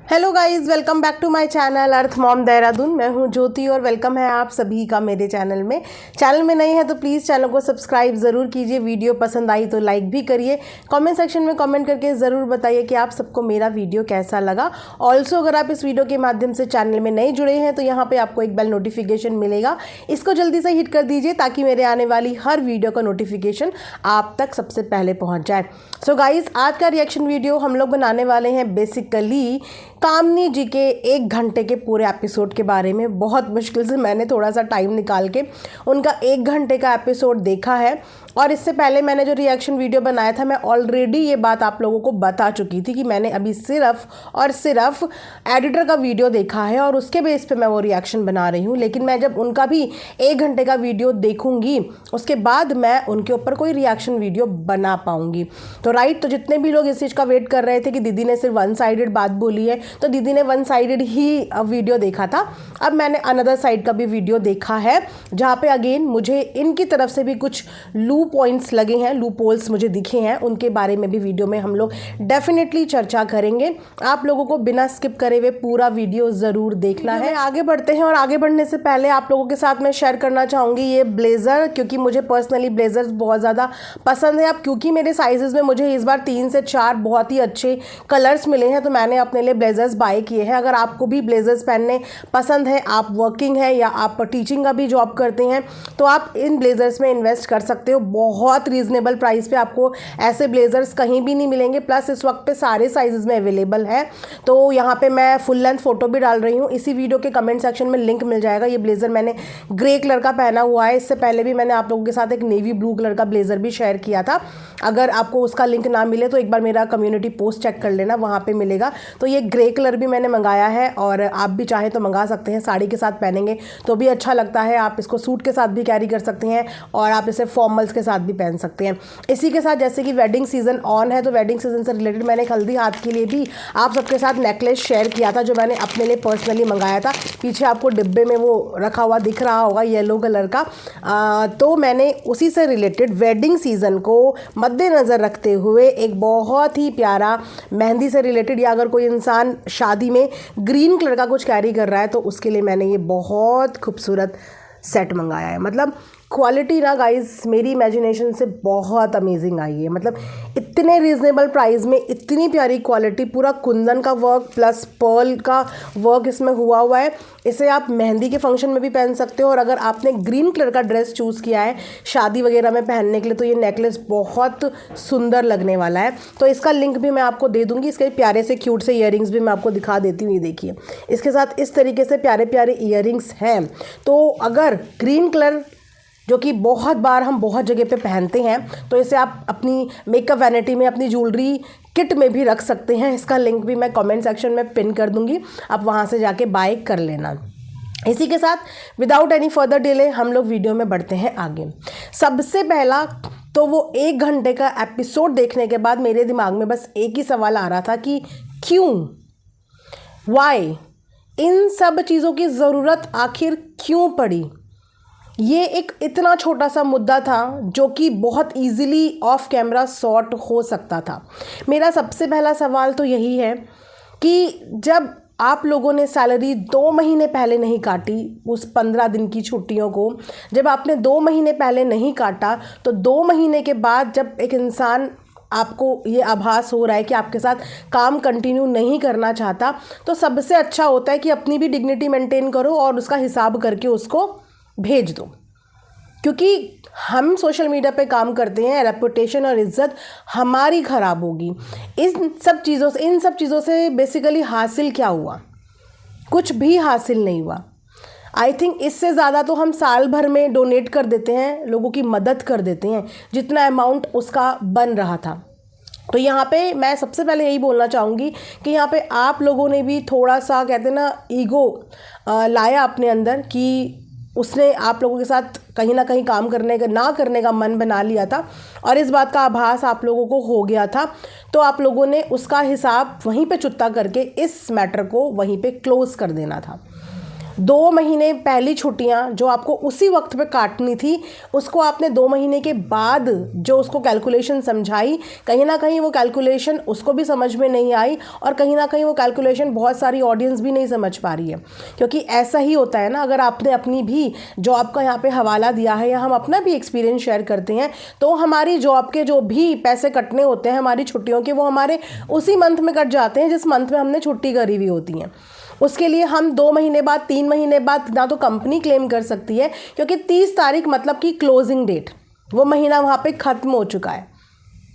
Hello guys, welcome back to my channel earth mom Dehradun. मैं हूं ज्योति और वेलकम है आप सभी का मेरे चैनल में। चैनल में नए हैं तो प्लीज़ चैनल को सब्सक्राइब ज़रूर कीजिए। वीडियो पसंद आई तो लाइक भी करिए। कमेंट सेक्शन में कमेंट करके ज़रूर बताइए कि आप सबको मेरा वीडियो कैसा लगा। ऑल्सो अगर आप इस वीडियो के माध्यम से चैनल में नए जुड़े हैं तो यहाँ पर आपको एक बेल नोटिफिकेशन मिलेगा, इसको जल्दी से हिट कर दीजिए ताकि मेरे आने वाली हर वीडियो का नोटिफिकेशन आप तक सबसे पहले पहुँच जाए। सो गाइज़, आज का रिएक्शन वीडियो हम लोग बनाने वाले हैं बेसिकली कामनी जी के 1 घंटे के पूरे एपिसोड के बारे में। बहुत मुश्किल से मैंने थोड़ा सा टाइम निकाल के उनका 1 घंटे का एपिसोड देखा है और इससे पहले मैंने जो रिएक्शन वीडियो बनाया था मैं ऑलरेडी ये बात आप लोगों को बता चुकी थी कि मैंने अभी सिर्फ और सिर्फ एडिटर का वीडियो देखा है और उसके बेस पे मैं वो रिएक्शन बना रही हूँ। लेकिन मैं जब उनका भी 1 घंटे का वीडियो देखूँगी उसके बाद मैं उनके ऊपर कोई रिएक्शन वीडियो बना पाऊँगी। तो जितने भी लोग इस चीज़ का वेट कर रहे थे कि दीदी ने सिर्फ 1 साइडेड बात बोली है, तो दीदी ने 1 साइडेड ही वीडियो देखा था। अब मैंने अनदर साइड का भी वीडियो देखा है जहाँ पे अगेन मुझे इनकी तरफ से भी कुछ लू पॉइंट्स लगे हैं, लू पोल्स मुझे दिखे हैं। उनके बारे में भी वीडियो में हम लोग डेफिनेटली चर्चा करेंगे। आप लोगों को बिना स्किप करे हुए पूरा वीडियो ज़रूर देखना है। आगे बढ़ते हैं और आगे बढ़ने से पहले आप लोगों के साथ मैं शेयर करना चाहूँगी ये ब्लेज़र, क्योंकि मुझे पर्सनली ब्लेज़र्स बहुत ज़्यादा पसंद है। अब क्योंकि मेरे साइजेस में मुझे इस बार 3 से 4 बहुत ही अच्छे कलर्स मिले हैं तो मैंने अपने लिए ब्लेज़र्स बाय किए हैं। अगर आपको भी ब्लेज़र्स पहनने पसंद है, आप वर्किंग है या आप टीचिंग का भी जॉब करते हैं तो आप इन ब्लेज़र्स में इन्वेस्ट कर सकते हो। बहुत रीज़नेबल प्राइस पे आपको ऐसे ब्लेज़र्स कहीं भी नहीं मिलेंगे। प्लस इस वक्त पे सारे साइज़ में अवेलेबल है। तो यहाँ पे मैं फुल लेंथ फ़ोटो भी डाल रही हूँ, इसी वीडियो के कमेंट सेक्शन में लिंक मिल जाएगा। ये ब्लेज़र मैंने ग्रे कलर का पहना हुआ है। इससे पहले भी मैंने आप लोगों के साथ एक नेवी ब्लू कलर का ब्लेज़र भी शेयर किया था। अगर आपको उसका लिंक ना मिले तो एक बार मेरा कम्युनिटी पोस्ट चेक कर लेना, वहाँ पे मिलेगा। तो ये ग्रे कलर भी मैंने मंगाया है और आप भी चाहें तो मंगा सकते हैं। साड़ी के साथ पहनेंगे तो भी अच्छा लगता है। आप इसको सूट के साथ भी कैरी कर सकते हैं और आप इसे फॉर्मल्स के साथ भी पहन सकते हैं। इसी के साथ जैसे कि वेडिंग सीज़न ऑन है तो वेडिंग सीज़न से रिलेटेड मैंने हल्दी हाथ के लिए भी आप सबके साथ नेकलेस शेयर किया था जो मैंने अपने लिए पर्सनली मंगाया था। पीछे आपको डिब्बे में वो रखा हुआ दिख रहा होगा येलो कलर का। तो मैंने उसी से रिलेटेड वेडिंग सीज़न को मद्देनज़र रखते हुए एक बहुत ही प्यारा मेहंदी से रिलेटेड, या अगर कोई इंसान शादी में ग्रीन कलर का कुछ कैरी कर रहा है तो उसके लिए मैंने ये बहुत खूबसूरत सेट मंगाया है। मतलब क्वालिटी ना गाइस मेरी इमेजिनेशन से बहुत अमेजिंग आई है। मतलब इतने रीज़नेबल प्राइस में इतनी प्यारी क्वालिटी, पूरा कुंदन का वर्क प्लस पर्ल का वर्क इसमें हुआ है। इसे आप मेहंदी के फंक्शन में भी पहन सकते हो और अगर आपने ग्रीन कलर का ड्रेस चूज़ किया है शादी वगैरह में पहनने के लिए तो ये नेकलेस बहुत सुंदर लगने वाला है। तो इसका लिंक भी मैं आपको दे दूँगी। इसके प्यारे से क्यूट से ईयरिंग्स भी मैं आपको दिखा देती हूँ। ये देखिए, इसके साथ इस तरीके से प्यारे प्यारे ईयरिंग्स हैं। तो अगर ग्रीन कलर जो कि बहुत बार हम बहुत जगह पे पहनते हैं तो इसे आप अपनी मेकअप वैनिटी में, अपनी ज्वेलरी किट में भी रख सकते हैं। इसका लिंक भी मैं कमेंट सेक्शन में पिन कर दूंगी, आप वहां से जाके बाय कर लेना। इसी के साथ विदाउट एनी फर्दर डिले हम लोग वीडियो में बढ़ते हैं आगे। सबसे पहला तो वो 1 घंटे का एपिसोड देखने के बाद मेरे दिमाग में बस एक ही सवाल आ रहा था कि क्यों, वाई, इन सब चीज़ों की ज़रूरत आखिर क्यों पड़ी। ये एक इतना छोटा सा मुद्दा था जो कि बहुत इजीली ऑफ कैमरा सॉर्ट हो सकता था। मेरा सबसे पहला सवाल तो यही है कि जब आप लोगों ने सैलरी 2 महीने पहले नहीं काटी, उस 15 दिन की छुट्टियों को जब आपने 2 महीने पहले नहीं काटा तो 2 महीने के बाद जब एक इंसान आपको ये आभास हो रहा है कि आपके साथ काम कंटिन्यू नहीं करना चाहता तो सबसे अच्छा होता है कि अपनी भी डिग्निटी मेंटेन करो और उसका हिसाब करके उसको भेज दो। क्योंकि हम सोशल मीडिया पे काम करते हैं, रेपुटेशन और इज्जत हमारी ख़राब होगी। इन सब चीज़ों से बेसिकली हासिल क्या हुआ? कुछ भी हासिल नहीं हुआ। आई थिंक इससे ज़्यादा तो हम साल भर में डोनेट कर देते हैं, लोगों की मदद कर देते हैं जितना अमाउंट उसका बन रहा था। तो यहाँ पे मैं सबसे पहले यही बोलना चाहूँगी कि यहाँ पे आप लोगों ने भी थोड़ा सा, कहते हैं ना, ईगो लाया अपने अंदर कि उसने आप लोगों के साथ कहीं ना कहीं काम करने का मन बना लिया था और इस बात का आभास आप लोगों को हो गया था। तो आप लोगों ने उसका हिसाब वहीं पे चुकता करके इस मैटर को वहीं पे क्लोज़ कर देना था। 2 महीने पहली छुट्टियां जो आपको उसी वक्त पे काटनी थी, उसको आपने 2 महीने के बाद जो उसको कैलकुलेशन समझाई, कहीं ना कहीं वो कैलकुलेशन उसको भी समझ में नहीं आई और कहीं ना कहीं वो कैलकुलेशन बहुत सारी ऑडियंस भी नहीं समझ पा रही है। क्योंकि ऐसा ही होता है ना, अगर आपने अपनी भी जॉब का यहाँ पे हवाला दिया है या हम अपना भी एक्सपीरियंस शेयर करते हैं, तो हमारी जॉब के जो भी पैसे कटने होते हैं हमारी छुट्टियों के, वो हमारे उसी मंथ में कट जाते हैं जिस मंथ में हमने छुट्टी करी हुई होती हैं। उसके लिए हम 2 महीने बाद, 3 महीने बाद ना तो कंपनी क्लेम कर सकती है, क्योंकि 30 तारीख मतलब कि क्लोजिंग डेट, वो महीना वहाँ पे ख़त्म हो चुका है,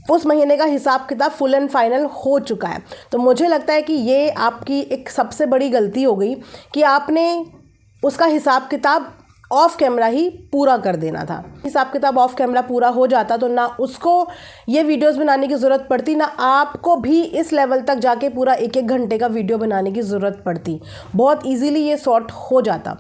उस महीने का हिसाब किताब फुल एंड फाइनल हो चुका है। तो मुझे लगता है कि ये आपकी एक सबसे बड़ी गलती हो गई कि आपने उसका हिसाब किताब ऑफ कैमरा ही पूरा कर देना था। हिसाब किताब ऑफ कैमरा पूरा हो जाता तो ना उसको ये वीडियोस बनाने की ज़रूरत पड़ती, ना आपको भी इस लेवल तक जाके पूरा 1-1 घंटे का वीडियो बनाने की ज़रूरत पड़ती। बहुत इजीली ये सॉर्ट हो जाता।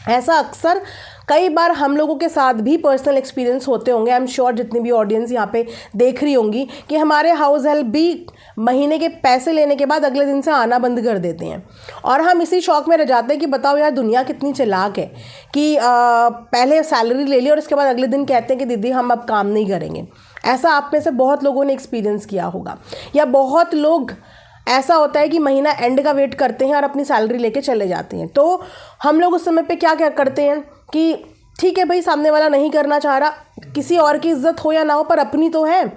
ऐसा अक्सर कई बार हम लोगों के साथ भी पर्सनल एक्सपीरियंस होते होंगे। आई एम श्योर जितनी भी ऑडियंस यहाँ पे देख रही होंगी कि हमारे हाउस हेल्प भी महीने के पैसे लेने के बाद अगले दिन से आना बंद कर देते हैं और हम इसी शौक में रह जाते हैं कि बताओ यार दुनिया कितनी चालाक है कि पहले सैलरी ले ली और उसके बाद अगले दिन कहते हैं कि दीदी हम अब काम नहीं करेंगे। ऐसा आप में से बहुत लोगों ने एक्सपीरियंस किया होगा, या बहुत लोग ऐसा होता है कि महीना एंड का वेट करते हैं और अपनी सैलरी लेके चले जाते हैं। तो हम लोग उस समय पे क्या क्या करते हैं कि ठीक है भाई, सामने वाला नहीं करना चाह रहा, किसी और की इज्जत हो या ना हो पर अपनी तो है।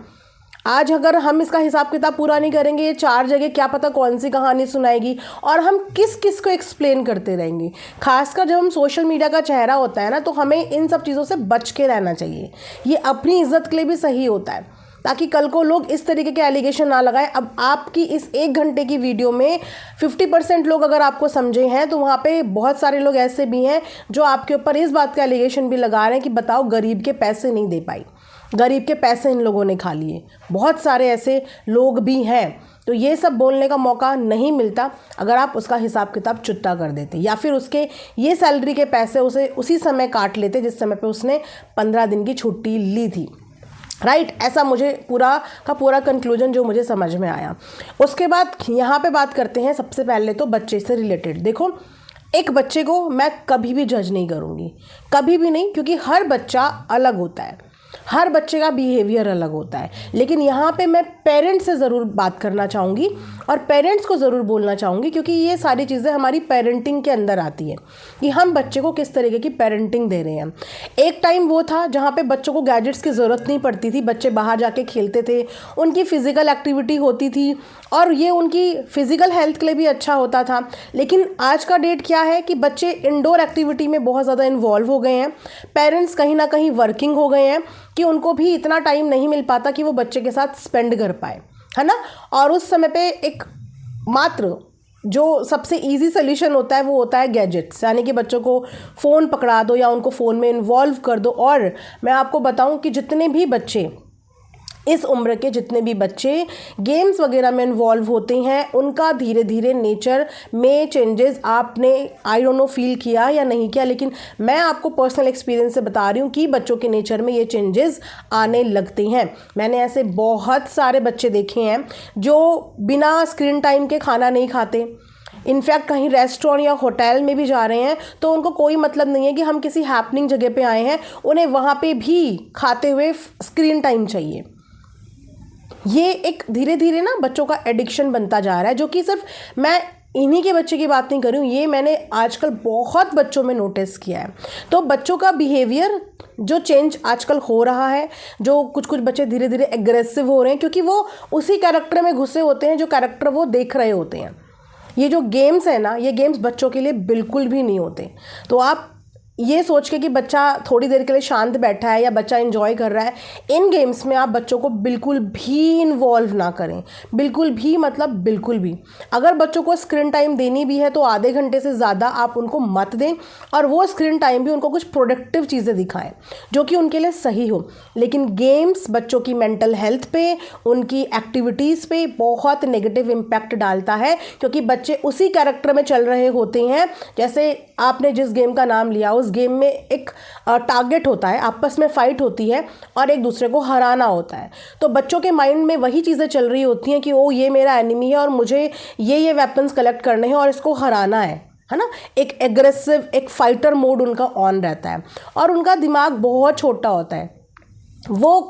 आज अगर हम इसका हिसाब किताब पूरा नहीं करेंगे, ये 4 जगह क्या पता कौन सी कहानी सुनाएगी और हम किस किस को एक्सप्लेन करते रहेंगे। खासकर जब हम सोशल मीडिया का चेहरा होता है ना, तो हमें इन सब चीज़ों से बच के रहना चाहिए। ये अपनी इज्जत के लिए भी सही होता है, ताकि कल को लोग इस तरीके के एलिगेशन ना लगाएं। अब आपकी इस 1 घंटे की वीडियो में 50% लोग अगर आपको समझे हैं, तो वहाँ पे बहुत सारे लोग ऐसे भी हैं जो आपके ऊपर इस बात का एलिगेशन भी लगा रहे हैं कि बताओ गरीब के पैसे नहीं दे पाई, गरीब के पैसे इन लोगों ने खा लिए। बहुत सारे ऐसे लोग भी हैं। तो ये सब बोलने का मौका नहीं मिलता अगर आप उसका हिसाब किताब चुकता कर देते, या फिर उसके ये सैलरी के पैसे उसे उसी समय काट लेते जिस समय पे उसने 15 दिन की छुट्टी ली थी। राइट, ऐसा मुझे पूरा का पूरा कंक्लूजन जो मुझे समझ में आया। उसके बाद यहाँ पे बात करते हैं सबसे पहले तो बच्चे से रिलेटेड। देखो, एक बच्चे को मैं कभी भी जज नहीं करूँगी, कभी भी नहीं, क्योंकि हर बच्चा अलग होता है, हर बच्चे का बिहेवियर अलग होता है। लेकिन यहाँ पे मैं पेरेंट्स से ज़रूर बात करना चाहूँगी और पेरेंट्स को ज़रूर बोलना चाहूँगी, क्योंकि ये सारी चीज़ें हमारी पेरेंटिंग के अंदर आती हैं कि हम बच्चे को किस तरीके की पेरेंटिंग दे रहे हैं। एक टाइम वो था जहाँ पे बच्चों को गैजेट्स की ज़रूरत नहीं पड़ती थी, बच्चे बाहर जाके खेलते थे, उनकी फ़िज़िकल एक्टिविटी होती थी और ये उनकी फ़िज़िकल हेल्थ के लिए भी अच्छा होता था। लेकिन आज का डेट क्या है कि बच्चे इंडोर एक्टिविटी में बहुत ज़्यादा इन्वॉल्व हो गए हैं। पेरेंट्स कहीं ना कहीं वर्किंग हो गए हैं कि उनको भी इतना टाइम नहीं मिल पाता कि वो बच्चे के साथ स्पेंड कर पाए, है ना। और उस समय पे एक मात्र जो सबसे इजी सोल्यूशन होता है वो होता है गैजेट्स, यानी कि बच्चों को फ़ोन पकड़ा दो या उनको फ़ोन में इन्वॉल्व कर दो। और मैं आपको बताऊं कि जितने भी बच्चे इस उम्र के जितने भी बच्चे गेम्स वगैरह में इन्वॉल्व होते हैं, उनका धीरे धीरे नेचर में चेंजेस आपने आई डोंट नो फील किया या नहीं किया, लेकिन मैं आपको पर्सनल एक्सपीरियंस से बता रही हूँ कि बच्चों के नेचर में ये चेंजेस आने लगते हैं। मैंने ऐसे बहुत सारे बच्चे देखे हैं जो बिना स्क्रीन टाइम के खाना नहीं खाते। इनफैक्ट कहीं रेस्टोरेंट या होटल में भी जा रहे हैं तो उनको कोई मतलब नहीं है कि हम किसी हैपनिंग जगह पे आए हैं, उन्हें वहाँ पे भी खाते हुए स्क्रीन टाइम चाहिए। ये एक धीरे धीरे ना बच्चों का एडिक्शन बनता जा रहा है, जो कि सिर्फ मैं इन्हीं के बच्चे की बात नहीं कर रही हूँ, ये मैंने आजकल बहुत बच्चों में नोटिस किया है। तो बच्चों का बिहेवियर जो चेंज आजकल हो रहा है, जो कुछ कुछ बच्चे धीरे धीरे एग्रेसिव हो रहे हैं, क्योंकि वो उसी कैरेक्टर में घुसे होते हैं जो कैरेक्टर वो देख रहे होते हैं। ये जो गेम्स है ना, ये गेम्स बच्चों के लिए बिल्कुल भी नहीं होते। तो आप ये सोच के कि बच्चा थोड़ी देर के लिए शांत बैठा है या बच्चा एंजॉय कर रहा है, इन गेम्स में आप बच्चों को बिल्कुल भी इन्वॉल्व ना करें, बिल्कुल भी, मतलब बिल्कुल भी। अगर बच्चों को स्क्रीन टाइम देनी भी है तो आधे घंटे से ज़्यादा आप उनको मत दें, और वो स्क्रीन टाइम भी उनको कुछ प्रोडक्टिव चीज़ें दिखाएं जो कि उनके लिए सही हो। लेकिन गेम्स बच्चों की मेंटल हेल्थ पे, उनकी एक्टिविटीज़ पे बहुत नेगेटिव इम्पैक्ट डालता है, क्योंकि बच्चे उसी कैरेक्टर में चल रहे होते हैं। जैसे आपने जिस गेम का नाम लिया, उस गेम में एक टारगेट होता है, आपस में फाइट होती है और एक दूसरे को हराना होता है। तो बच्चों के माइंड में वही चीज़ें चल रही होती हैं कि ओ ये मेरा एनिमी है और मुझे ये वेपन्स कलेक्ट करने हैं और इसको हराना है। है ना, एक एग्रेसिव, एक फाइटर मोड उनका ऑन रहता है और उनका दिमाग बहुत छोटा होता है। वो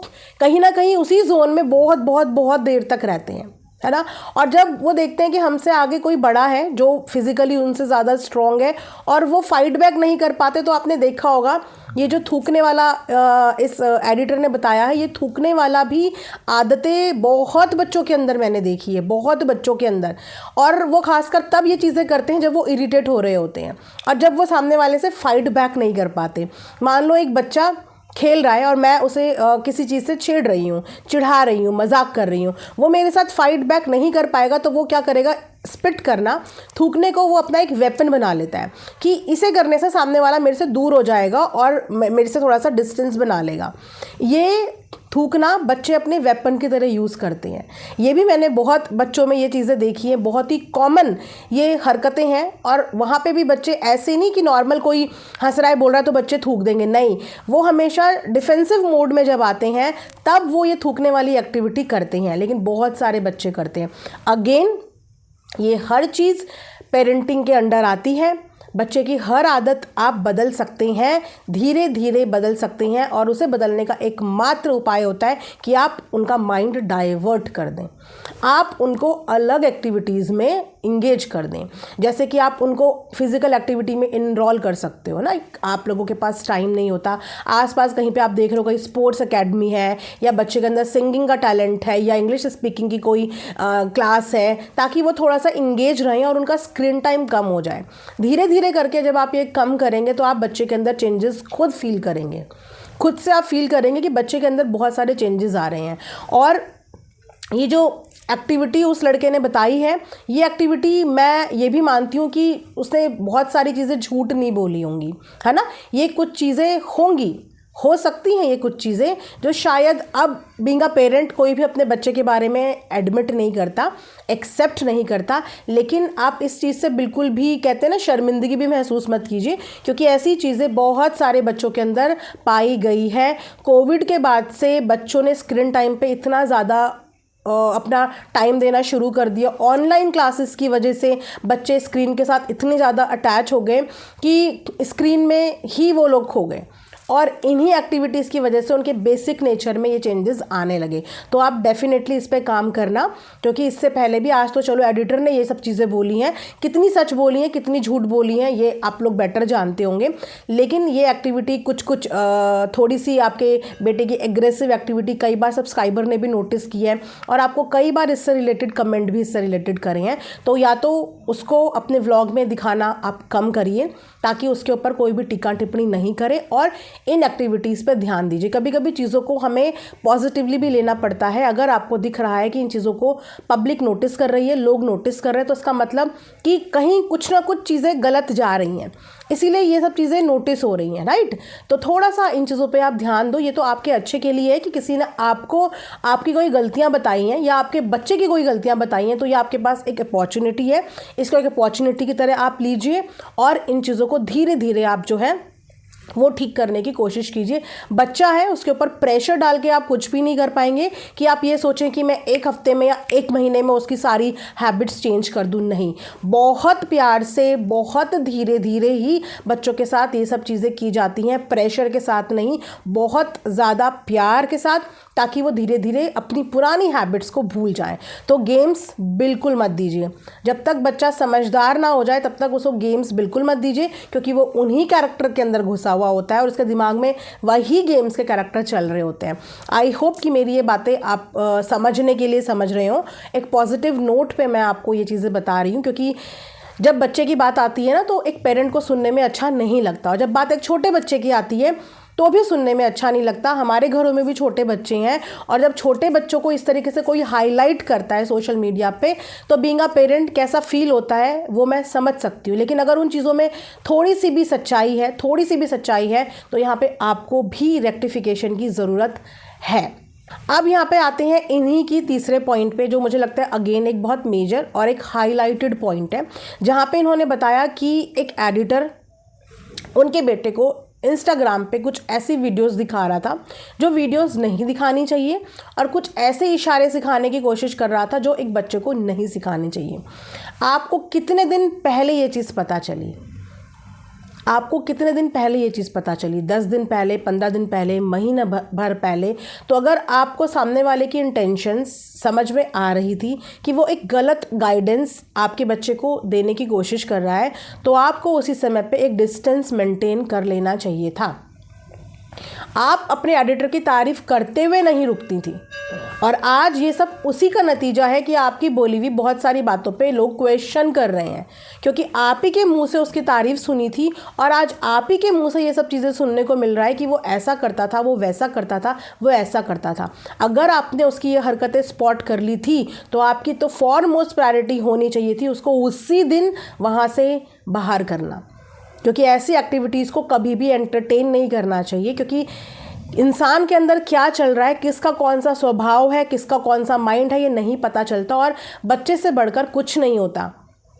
कहीं ना कहीं उसी जोन में बहुत बहुत बहुत देर तक रहते हैं, है ना। और जब वो देखते हैं कि हमसे आगे कोई बड़ा है जो फिजिकली उनसे ज़्यादा स्ट्रांग है और वो फाइट बैक नहीं कर पाते, तो आपने देखा होगा ये जो थूकने वाला इस एडिटर ने बताया है, ये थूकने वाला भी आदतें बहुत बच्चों के अंदर मैंने देखी है, बहुत बच्चों के अंदर। और वो खासकर तब ये चीज़ें करते हैं जब वो इरिटेट हो रहे होते हैं और जब वो सामने वाले से फाइट बैक नहीं कर पाते। मान लो एक बच्चा खेल रहा है और मैं उसे किसी चीज़ से छेड़ रही हूँ, चिढ़ा रही हूँ, मजाक कर रही हूँ, वो मेरे साथ फाइट बैक नहीं कर पाएगा, तो वो क्या करेगा, स्पिट करना, थूकने को वो अपना एक वेपन बना लेता है कि इसे करने से सामने वाला मेरे से दूर हो जाएगा और मेरे से थोड़ा सा डिस्टेंस बना लेगा। ये थूकना बच्चे अपने वेपन की तरह यूज़ करते हैं। ये भी मैंने बहुत बच्चों में ये चीज़ें देखी हैं, बहुत ही कॉमन ये हरकतें हैं। और वहाँ पे भी बच्चे ऐसे नहीं कि नॉर्मल कोई हंस रहा है बोल रहा है तो बच्चे थूक देंगे, नहीं, वो हमेशा डिफेंसिव मोड में जब आते हैं तब वो ये थूकने वाली एक्टिविटी करते हैं, लेकिन बहुत सारे बच्चे करते हैं। अगेन ये हर चीज़ पेरेंटिंग के अंडर आती है। बच्चे की हर आदत आप बदल सकते हैं, धीरे धीरे बदल सकते हैं और उसे बदलने का एकमात्र उपाय होता है कि आप उनका माइंड डाइवर्ट कर दें, आप उनको अलग एक्टिविटीज़ में इंगेज कर दें। जैसे कि आप उनको फिज़िकल एक्टिविटी में इनरोल कर सकते हो ना, आप लोगों के पास टाइम नहीं होता, आसपास कहीं पे आप देख रहे हो कोई स्पोर्ट्स एकेडमी है या बच्चे के अंदर सिंगिंग का टैलेंट है या इंग्लिश स्पीकिंग की कोई क्लास है, ताकि वो थोड़ा सा इंगेज रहें और उनका स्क्रीन टाइम कम हो जाए। धीरे धीरे करके जब आप ये कम करेंगे तो आप बच्चे के अंदर चेंजेस खुद फील करेंगे, खुद से आप फील करेंगे कि बच्चे के अंदर बहुत सारे चेंजेस आ रहे हैं। और ये जो एक्टिविटी उस लड़के ने बताई है, ये एक्टिविटी मैं ये भी मानती हूँ कि उसने बहुत सारी चीज़ें झूठ नहीं बोली होंगी, है ना। ये कुछ चीज़ें होंगी, हो सकती हैं ये कुछ चीज़ें जो शायद अब बीइंग अ पेरेंट कोई भी अपने बच्चे के बारे में एडमिट नहीं करता, एक्सेप्ट नहीं करता। लेकिन आप इस चीज़ से बिल्कुल भी, कहते हैं ना, शर्मिंदगी भी महसूस मत कीजिए, क्योंकि ऐसी चीज़ें बहुत सारे बच्चों के अंदर पाई गई है। कोविड के बाद से बच्चों ने स्क्रीन टाइम पे इतना ज़्यादा अपना टाइम देना शुरू कर दिया। ऑनलाइन क्लासेस की वजह से बच्चे स्क्रीन के साथ इतने ज़्यादा अटैच हो गए कि स्क्रीन में ही वो लोग खो गए और इन्हीं एक्टिविटीज़ की वजह से उनके बेसिक नेचर में ये चेंजेस आने लगे। तो आप डेफिनेटली इस पे काम करना, क्योंकि इससे पहले भी, आज तो चलो एडिटर ने ये सब चीज़ें बोली हैं, कितनी सच बोली हैं कितनी झूठ बोली हैं ये आप लोग बेटर जानते होंगे, लेकिन ये एक्टिविटी कुछ थोड़ी सी आपके बेटे की एग्रेसिव एक्टिविटी कई बार सब्सक्राइबर ने भी नोटिस की है और आपको कई बार इससे रिलेटेड कमेंट भी इससे रिलेटेड करे हैं। तो या तो उसको अपने व्लॉग में दिखाना आप कम करिए ताकि उसके ऊपर कोई भी टीका टिप्पणी नहीं करे और इन एक्टिविटीज़ पर ध्यान दीजिए। कभी कभी चीज़ों को हमें पॉजिटिवली भी लेना पड़ता है। अगर आपको दिख रहा है कि इन चीज़ों को पब्लिक नोटिस कर रही है, लोग नोटिस कर रहे हैं, तो इसका मतलब कि कहीं कुछ ना कुछ चीज़ें गलत जा रही हैं, इसीलिए ये सब चीज़ें नोटिस हो रही हैं, राइट। तो थोड़ा सा इन चीज़ों पे आप ध्यान दो। ये तो आपके अच्छे के लिए है कि किसी ने आपको आपकी कोई गलतियाँ बताई हैं या आपके बच्चे की कोई गलतियाँ बताई हैं, तो ये आपके पास एक अपॉर्चुनिटी है, इसको एक अपॉर्चुनिटी की तरह आप लीजिए और इन चीज़ों को धीरे धीरे आप जो है वो ठीक करने की कोशिश कीजिए। बच्चा है, उसके ऊपर प्रेशर डाल के आप कुछ भी नहीं कर पाएंगे कि आप ये सोचें कि मैं एक हफ्ते में या एक महीने में उसकी सारी हैबिट्स चेंज कर दूं, नहीं। बहुत प्यार से, बहुत धीरे धीरे ही बच्चों के साथ ये सब चीज़ें की जाती हैं, प्रेशर के साथ नहीं, बहुत ज़्यादा प्यार के साथ, ताकि वो धीरे धीरे अपनी पुरानी हैबिट्स को भूल जाएं। तो गेम्स बिल्कुल मत दीजिए, जब तक बच्चा समझदार ना हो जाए तब तक उसको गेम्स बिल्कुल मत दीजिए, क्योंकि वो उन्हीं कैरेक्टर के अंदर घुसा हुआ होता है और उसके दिमाग में वही गेम्स के कैरेक्टर चल रहे होते हैं। आई होप कि मेरी ये बातें आप समझने के लिए समझ रहे हो। एक पॉजिटिव नोट पे मैं आपको ये चीज़ें बता रही हूँ, क्योंकि जब बच्चे की बात आती है ना तो एक पेरेंट को सुनने में अच्छा नहीं लगता, और जब बात एक छोटे बच्चे की आती है तो भी सुनने में अच्छा नहीं लगता। हमारे घरों में भी छोटे बच्चे हैं और जब छोटे बच्चों को इस तरीके से कोई हाईलाइट करता है सोशल मीडिया पे, तो बीइंग अ पेरेंट कैसा फील होता है वो मैं समझ सकती हूँ। लेकिन अगर उन चीज़ों में थोड़ी सी भी सच्चाई है तो यहाँ पे आपको भी रेक्टिफिकेशन की ज़रूरत है। अब यहाँ पे आते हैं इन्हीं की तीसरे पॉइंट पे, जो मुझे लगता है अगेन एक बहुत मेजर और एक हाईलाइटेड पॉइंट है, जहाँ पे इन्होंने बताया कि एक एडिटर उनके बेटे को इंस्टाग्राम पे कुछ ऐसी वीडियोस दिखा रहा था जो वीडियोस नहीं दिखानी चाहिए, और कुछ ऐसे इशारे सिखाने की कोशिश कर रहा था जो एक बच्चे को नहीं सिखानी चाहिए। आपको कितने दिन पहले ये चीज़ पता चली? आपको कितने दिन पहले ये चीज़ पता चली? 10 दिन पहले, 15 दिन पहले, महीना भर पहले? तो अगर आपको सामने वाले की इंटेंशंस समझ में आ रही थी कि वो एक गलत गाइडेंस आपके बच्चे को देने की कोशिश कर रहा है, तो आपको उसी समय पे एक डिस्टेंस मेंटेन कर लेना चाहिए था। आप अपने एडिटर की तारीफ करते हुए नहीं रुकती थी, और आज ये सब उसी का नतीजा है कि आपकी बोली हुई बहुत सारी बातों पे लोग क्वेश्चन कर रहे हैं, क्योंकि आप ही के मुंह से उसकी तारीफ सुनी थी, और आज आप ही के मुंह से ये सब चीज़ें सुनने को मिल रहा है कि वो ऐसा करता था, वो वैसा करता था, वो ऐसा करता था। अगर आपने उसकी ये हरकतें स्पॉट कर ली थी तो आपकी तो फॉरमोस्ट प्रायोरिटी होनी चाहिए थी उसको उसी दिन वहाँ से बाहर करना, क्योंकि ऐसी एक्टिविटीज़ को कभी भी एंटरटेन नहीं करना चाहिए, क्योंकि इंसान के अंदर क्या चल रहा है, किसका कौन सा स्वभाव है, किसका कौन सा माइंड है, ये नहीं पता चलता। और बच्चे से बढ़कर कुछ नहीं होता,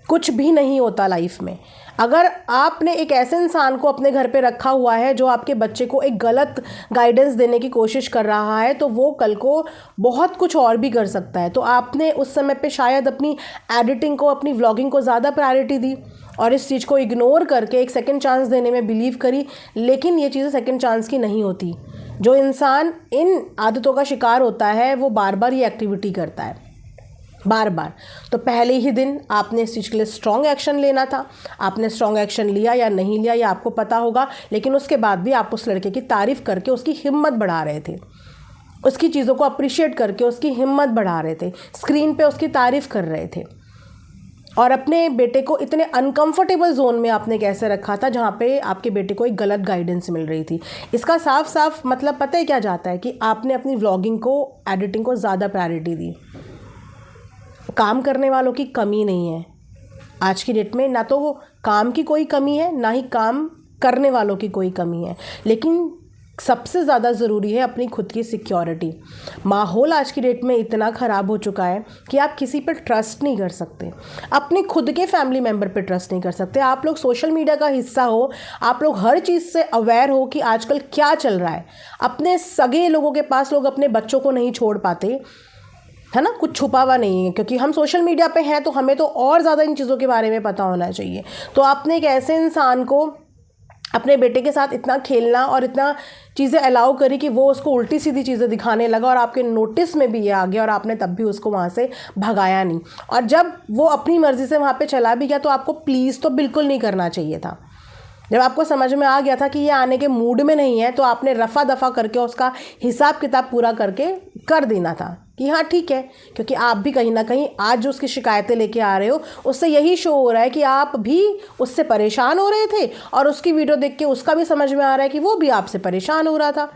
कुछ भी नहीं होता लाइफ में। अगर आपने एक ऐसे इंसान को अपने घर पे रखा हुआ है जो आपके बच्चे को एक गलत गाइडेंस देने की कोशिश कर रहा है, तो वो कल को बहुत कुछ और भी कर सकता है। तो आपने उस समय पे शायद अपनी एडिटिंग को, अपनी व्लॉगिंग को ज़्यादा प्रायोरिटी दी और इस चीज़ को इग्नोर करके एक सेकंड चांस देने में बिलीव करी। लेकिन ये चीज़ें सेकंड चांस की नहीं होती। जो इंसान इन आदतों का शिकार होता है वो बार बार ये एक्टिविटी करता है, बार बार। तो पहले ही दिन आपने इस चीज़ के लिए स्ट्रॉन्ग एक्शन लेना था। आपने स्ट्रॉन्ग एक्शन लिया या नहीं लिया ये आपको पता होगा, लेकिन उसके बाद भी आप उस लड़के की तारीफ़ करके उसकी हिम्मत बढ़ा रहे थे, उसकी चीज़ों को अप्रिशिएट करके उसकी हिम्मत बढ़ा रहे थे, स्क्रीन पे उसकी तारीफ़ कर रहे थे। और अपने बेटे को इतने अनकंफर्टेबल जोन में आपने कैसे रखा था जहाँ पे आपके बेटे को एक गलत गाइडेंस मिल रही थी। इसका साफ साफ मतलब पता है क्या जाता है कि आपने अपनी व्लॉगिंग को, एडिटिंग को ज़्यादा प्रायोरिटी दी। काम करने वालों की कमी नहीं है आज की डेट में, ना तो काम की कोई कमी है ना ही काम करने वालों की कोई कमी है, लेकिन सबसे ज़्यादा ज़रूरी है अपनी खुद की सिक्योरिटी। माहौल आज की डेट में इतना ख़राब हो चुका है कि आप किसी पर ट्रस्ट नहीं कर सकते, अपने खुद के फैमिली मेम्बर पर ट्रस्ट नहीं कर सकते। आप लोग सोशल मीडिया का हिस्सा हो, आप लोग हर चीज़ से अवेयर हो कि आजकल क्या चल रहा है। अपने सगे लोगों के पास लोग अपने बच्चों को नहीं छोड़ पाते, है ना, कुछ छुपा हुआ नहीं है, क्योंकि हम सोशल मीडिया पे हैं तो हमें तो और ज़्यादा इन चीज़ों के बारे में पता होना चाहिए। तो आपने एक ऐसे इंसान को अपने बेटे के साथ इतना खेलना और इतना चीज़ें अलाउ करी कि वो उसको उल्टी सीधी चीज़ें दिखाने लगा, और आपके नोटिस में भी ये आ गया और आपने तब भी उसको वहाँ से भगाया नहीं। और जब वो अपनी मर्ज़ी से वहाँ पे चला भी गया तो आपको प्लीज़ तो बिल्कुल नहीं करना चाहिए था। जब आपको समझ में आ गया था कि ये आने के मूड में नहीं है तो आपने रफ़ा दफ़ा करके उसका हिसाब किताब पूरा करके कर देना था कि हाँ ठीक है, क्योंकि आप भी कहीं ना कहीं आज जो उसकी शिकायतें लेके आ रहे हो उससे यही शो हो रहा है कि आप भी उससे परेशान हो रहे थे, और उसकी वीडियो देख के उसका भी समझ में आ रहा है कि वो भी आपसे परेशान हो रहा था।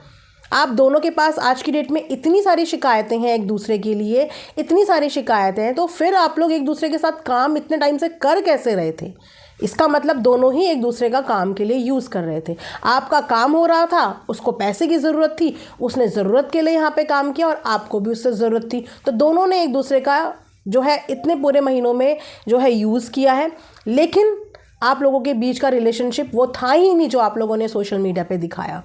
आप दोनों के पास आज की डेट में इतनी सारी शिकायतें हैं एक दूसरे के लिए, इतनी सारी शिकायतें हैं, तो फिर आप लोग एक दूसरे के साथ काम इतने टाइम से कर कैसे रहे थे? इसका मतलब दोनों ही एक दूसरे का काम के लिए यूज़ कर रहे थे। आपका काम हो रहा था, उसको पैसे की ज़रूरत थी, उसने ज़रूरत के लिए यहाँ पे काम किया, और आपको भी उससे ज़रूरत थी, तो दोनों ने एक दूसरे का जो है इतने पूरे महीनों में जो है यूज़ किया है। लेकिन आप लोगों के बीच का रिलेशनशिप वो था ही नहीं जो आप लोगों ने सोशल मीडिया पे दिखाया,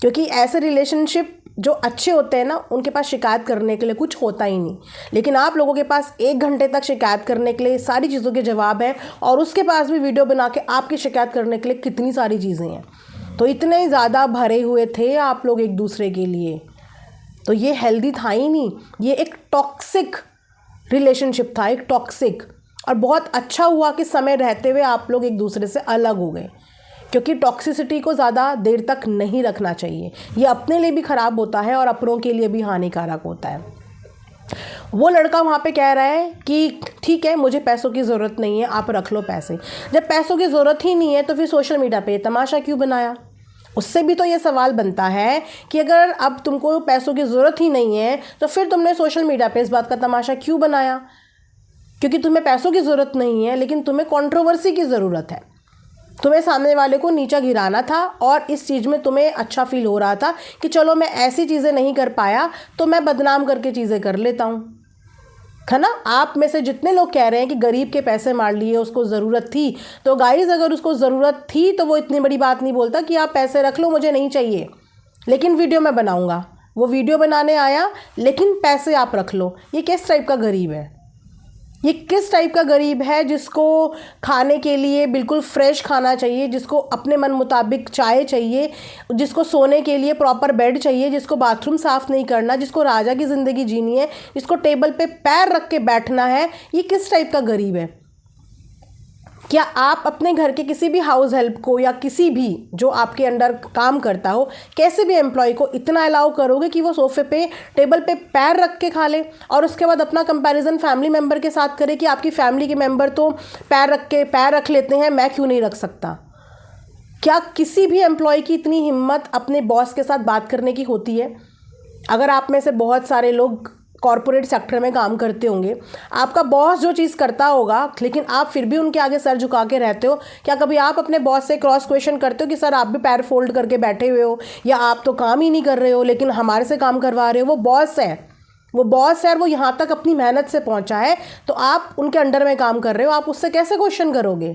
क्योंकि ऐसे रिलेशनशिप जो अच्छे होते हैं ना उनके पास शिकायत करने के लिए कुछ होता ही नहीं। लेकिन आप लोगों के पास 1 घंटे तक शिकायत करने के लिए सारी चीज़ों के जवाब हैं, और उसके पास भी वीडियो बना के आपकी शिकायत करने के लिए कितनी सारी चीज़ें हैं। तो इतने ज़्यादा भरे हुए थे आप लोग एक दूसरे के लिए, तो ये हेल्दी था ही नहीं, ये एक टॉक्सिक रिलेशनशिप था, एक टॉक्सिक। और बहुत अच्छा हुआ कि समय रहते हुए आप लोग एक दूसरे से अलग हो गए, क्योंकि टॉक्सिसिटी को ज़्यादा देर तक नहीं रखना चाहिए। ये अपने लिए भी ख़राब होता है और अपनों के लिए भी हानिकारक होता है। वो लड़का वहाँ पे कह रहा है कि ठीक है मुझे पैसों की ज़रूरत नहीं है, आप रख लो पैसे। जब पैसों की ज़रूरत ही नहीं है तो फिर सोशल मीडिया पे तमाशा क्यों बनाया? उससे भी तो ये सवाल बनता है कि अगर अब तुमको पैसों की ज़रूरत ही नहीं है तो फिर तुमने सोशल मीडिया पे इस बात का तमाशा क्यों बनाया? क्योंकि तुम्हें पैसों की ज़रूरत नहीं है, लेकिन तुम्हें कंट्रोवर्सी की ज़रूरत है। तुम्हें सामने वाले को नीचा गिराना था, और इस चीज़ में तुम्हें अच्छा फील हो रहा था कि चलो मैं ऐसी चीज़ें नहीं कर पाया तो मैं बदनाम करके चीज़ें कर लेता हूँ। है ना। आप में से जितने लोग कह रहे हैं कि गरीब के पैसे मार लिए, उसको ज़रूरत थी, तो गाइस अगर उसको ज़रूरत थी तो वो इतनी बड़ी बात नहीं बोलता कि आप पैसे रख लो, मुझे नहीं चाहिए, लेकिन वीडियो मैं बनाऊंगा। वो वीडियो बनाने आया लेकिन पैसे आप रख लो। ये किस टाइप का गरीब है? ये किस टाइप का गरीब है जिसको खाने के लिए बिल्कुल फ्रेश खाना चाहिए, जिसको अपने मन मुताबिक चाय चाहिए, जिसको सोने के लिए प्रॉपर बेड चाहिए, जिसको बाथरूम साफ़ नहीं करना, जिसको राजा की ज़िंदगी जीनी है, जिसको टेबल पे पैर रख के बैठना है? ये किस टाइप का गरीब है? क्या आप अपने घर के किसी भी हाउस हेल्प को या किसी भी जो आपके अंडर काम करता हो, कैसे भी एम्प्लॉय को इतना अलाउ करोगे कि वो सोफे पे टेबल पे पैर रख के खा ले, और उसके बाद अपना कंपैरिजन फैमिली मेम्बर के साथ करे कि आपकी फैमिली के मेम्बर तो पैर रख लेते हैं, मैं क्यों नहीं रख सकता? क्या किसी भी एम्प्लॉय की इतनी हिम्मत अपने बॉस के साथ बात करने की होती है? अगर आप में से बहुत सारे लोग कॉरपोरेट सेक्टर में काम करते होंगे, आपका बॉस जो चीज़ करता होगा लेकिन आप फिर भी उनके आगे सर झुका के रहते हो, क्या कभी आप अपने बॉस से क्रॉस क्वेश्चन करते हो कि सर आप भी पैर फोल्ड करके बैठे हुए हो, या आप तो काम ही नहीं कर रहे हो लेकिन हमारे से काम करवा रहे हो? वो बॉस है, वो बॉस है, वो यहाँ तक अपनी मेहनत से पहुँचा है, तो आप उनके अंडर में काम कर रहे हो, आप उससे कैसे क्वेश्चन करोगे?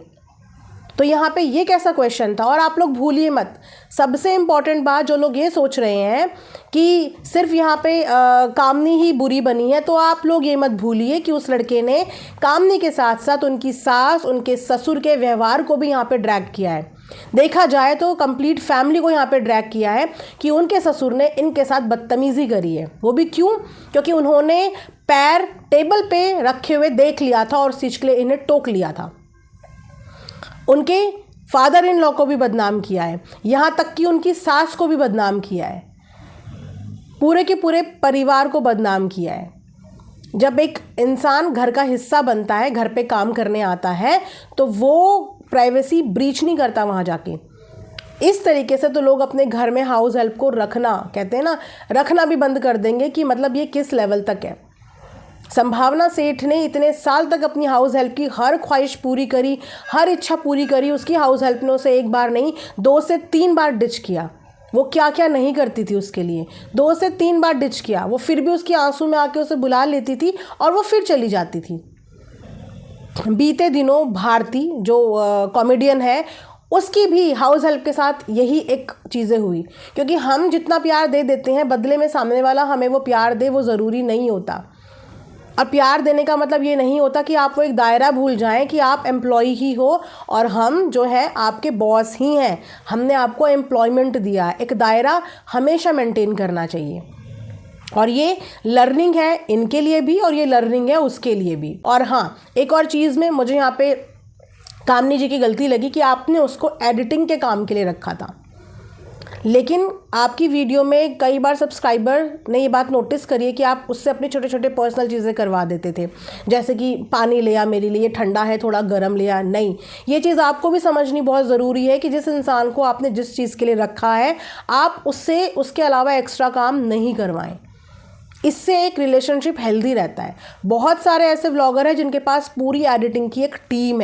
तो यहाँ पे ये कैसा क्वेश्चन था? और आप लोग भूलिए मत, सबसे इम्पॉर्टेंट बात, जो लोग ये सोच रहे हैं कि सिर्फ यहाँ पे कामनी ही बुरी बनी है, तो आप लोग ये मत भूलिए कि उस लड़के ने कामनी के साथ साथ उनकी सास, उनके ससुर के व्यवहार को भी यहाँ पे ड्रैग किया है। देखा जाए तो कंप्लीट फैमिली को यहाँ पे ड्रैग किया है कि उनके ससुर ने इनके साथ बदतमीज़ी करी है। वो भी क्यों? क्योंकि उन्होंने पैर टेबल पे रखे हुए देख लिया था और उस चीज़ के लिए इन्हें टोक लिया था। उनके फादर इन लॉ को भी बदनाम किया है, यहाँ तक कि उनकी सास को भी बदनाम किया है, पूरे के पूरे परिवार को बदनाम किया है। जब एक इंसान घर का हिस्सा बनता है, घर पे काम करने आता है, तो वो प्राइवेसी ब्रीच नहीं करता वहाँ जाके। इस तरीके से तो लोग अपने घर में हाउस हेल्प को रखना, कहते हैं ना, रखना भी बंद कर देंगे कि मतलब ये किस लेवल तक है। संभावना सेठ ने इतने साल तक अपनी हाउस हेल्प की हर ख्वाहिश पूरी करी, हर इच्छा पूरी करी। उसकी हाउस हेल्प ने उसे एक बार नहीं 2 से 3 बार डिच किया। वो क्या क्या नहीं करती थी उसके लिए, 2 से 3 बार डिच किया। वो फिर भी उसके आंसू में आके उसे बुला लेती थी और वो फिर चली जाती थी। बीते दिनों भारती जो कॉमेडियन है, उसकी भी हाउस हेल्प के साथ यही एक चीज़ें हुई। क्योंकि हम जितना प्यार दे देते हैं, बदले में सामने वाला हमें वो प्यार दे, वो ज़रूरी नहीं होता। और प्यार देने का मतलब ये नहीं होता कि आप वो एक दायरा भूल जाएं कि आप एम्प्लॉय ही हो और हम जो है आपके बॉस ही हैं। हमने आपको एम्प्लॉयमेंट दिया, एक दायरा हमेशा मेंटेन करना चाहिए। और ये लर्निंग है इनके लिए भी और ये लर्निंग है उसके लिए भी। और हाँ, एक और चीज़ में मुझे यहाँ पे कामनी जी की गलती लगी कि आपने उसको एडिटिंग के काम के लिए रखा था, लेकिन आपकी वीडियो में कई बार सब्सक्राइबर ने ये बात नोटिस करी है कि आप उससे अपने छोटे छोटे पर्सनल चीज़ें करवा देते थे, जैसे कि पानी ले आ मेरे लिए, ठंडा है थोड़ा गर्म ले आ। नहीं, ये चीज़ आपको भी समझनी बहुत ज़रूरी है कि जिस इंसान को आपने जिस चीज़ के लिए रखा है, आप उससे उसके अलावा एक्स्ट्रा काम नहीं करवाएं। इससे एक रिलेशनशिप हेल्दी रहता है। बहुत सारे ऐसे व्लॉगर हैं जिनके पास पूरी एडिटिंग की एक टीम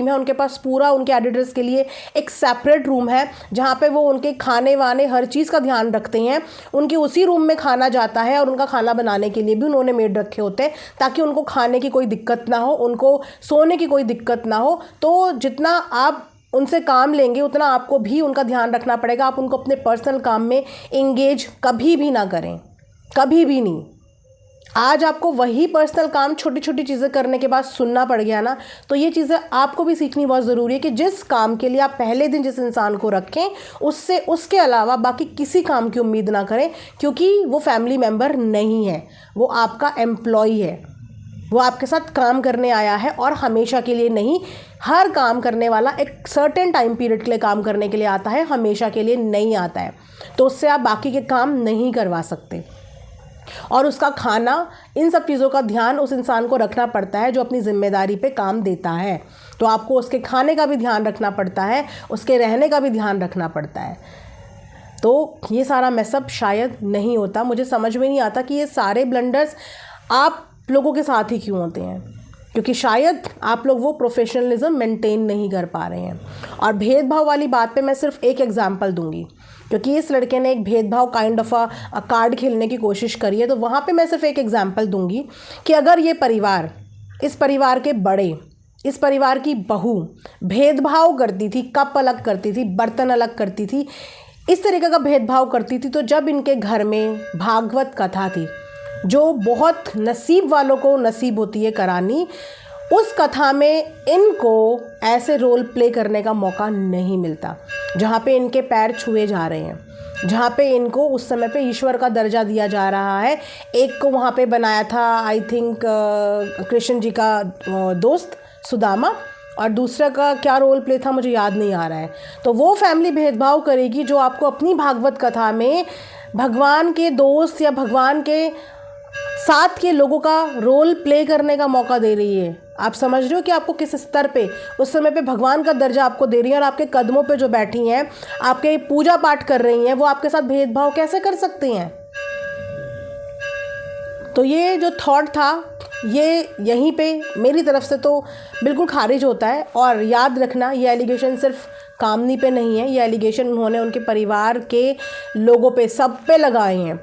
है, उनके पास पूरा उनके एडिटर्स के लिए एक सेपरेट रूम है जहाँ पे वो उनके खाने वाने हर चीज़ का ध्यान रखते हैं। उनके उसी रूम में खाना जाता है और उनका खाना बनाने के लिए भी उन्होंने मेड रखे होते हैं ताकि उनको खाने की कोई दिक्कत ना हो, उनको सोने की कोई दिक्कत ना हो। तो जितना आप उनसे काम लेंगे उतना आपको भी उनका ध्यान रखना पड़ेगा। आप उनको अपने पर्सनल काम में एंगेज कभी भी ना करें, कभी भी नहीं। आज आपको वही पर्सनल काम छोटी छोटी चीज़ें करने के बाद सुनना पड़ गया ना, तो ये चीज़ें आपको भी सीखनी बहुत ज़रूरी है कि जिस काम के लिए आप पहले दिन जिस इंसान को रखें, उससे उसके अलावा बाकी किसी काम की उम्मीद ना करें, क्योंकि वो फैमिली मेम्बर नहीं है, वो आपका एम्प्लॉय है। वो आपके साथ काम करने आया है और हमेशा के लिए नहीं। हर काम करने वाला एक सर्टेन टाइम पीरियड के लिए काम करने के लिए आता है, हमेशा के लिए नहीं आता है। तो उससे आप बाकी के काम नहीं करवा सकते। और उसका खाना, इन सब चीज़ों का ध्यान उस इंसान को रखना पड़ता है जो अपनी जिम्मेदारी पे काम देता है। तो आपको उसके खाने का भी ध्यान रखना पड़ता है, उसके रहने का भी ध्यान रखना पड़ता है। तो ये सारा मैसअप शायद नहीं होता। मुझे समझ में नहीं आता कि ये सारे ब्लंडर्स आप लोगों के साथ ही क्यों होते हैं, क्योंकि शायद आप लोग वो प्रोफेशनलिज्म मेंटेन नहीं कर पा रहे हैं। और भेदभाव वाली बात पे मैं सिर्फ एक एग्जांपल दूंगी क्योंकि इस लड़के ने एक भेदभाव काइंड ऑफ अ कार्ड खेलने की कोशिश करी है। तो वहाँ पे मैं सिर्फ एक एग्जांपल दूंगी कि अगर ये परिवार, इस परिवार के बड़े, इस परिवार की बहू भेदभाव करती थी, कप अलग करती थी, बर्तन अलग करती थी, इस तरीके का भेदभाव करती थी, तो जब इनके घर में भागवत कथा थी, जो बहुत नसीब वालों को नसीब होती है करानी, उस कथा में इनको ऐसे रोल प्ले करने का मौका नहीं मिलता जहाँ पे इनके पैर छुए जा रहे हैं, जहाँ पे इनको उस समय पे ईश्वर का दर्जा दिया जा रहा है। एक को वहाँ पे बनाया था आई थिंक कृष्ण जी का दोस्त सुदामा, और दूसरा का क्या रोल प्ले था मुझे याद नहीं आ रहा है। तो वो फैमिली भेदभाव करेगी जो आपको अपनी भागवत कथा में भगवान के दोस्त या भगवान के साथ के लोगों का रोल प्ले करने का मौका दे रही है। आप समझ रहे हो कि आपको किस स्तर पे उस समय पे भगवान का दर्जा आपको दे रही है, और आपके कदमों पे जो बैठी हैं, आपके पूजा पाठ कर रही हैं, वो आपके साथ भेदभाव कैसे कर सकती हैं। तो ये जो थॉट था ये यहीं पे मेरी तरफ से तो बिल्कुल खारिज होता है। और याद रखना, ये एलिगेशन सिर्फ कामनी पे नहीं है, ये एलिगेशन उन्होंने उनके परिवार के लोगों पे, सब पे लगाए हैं।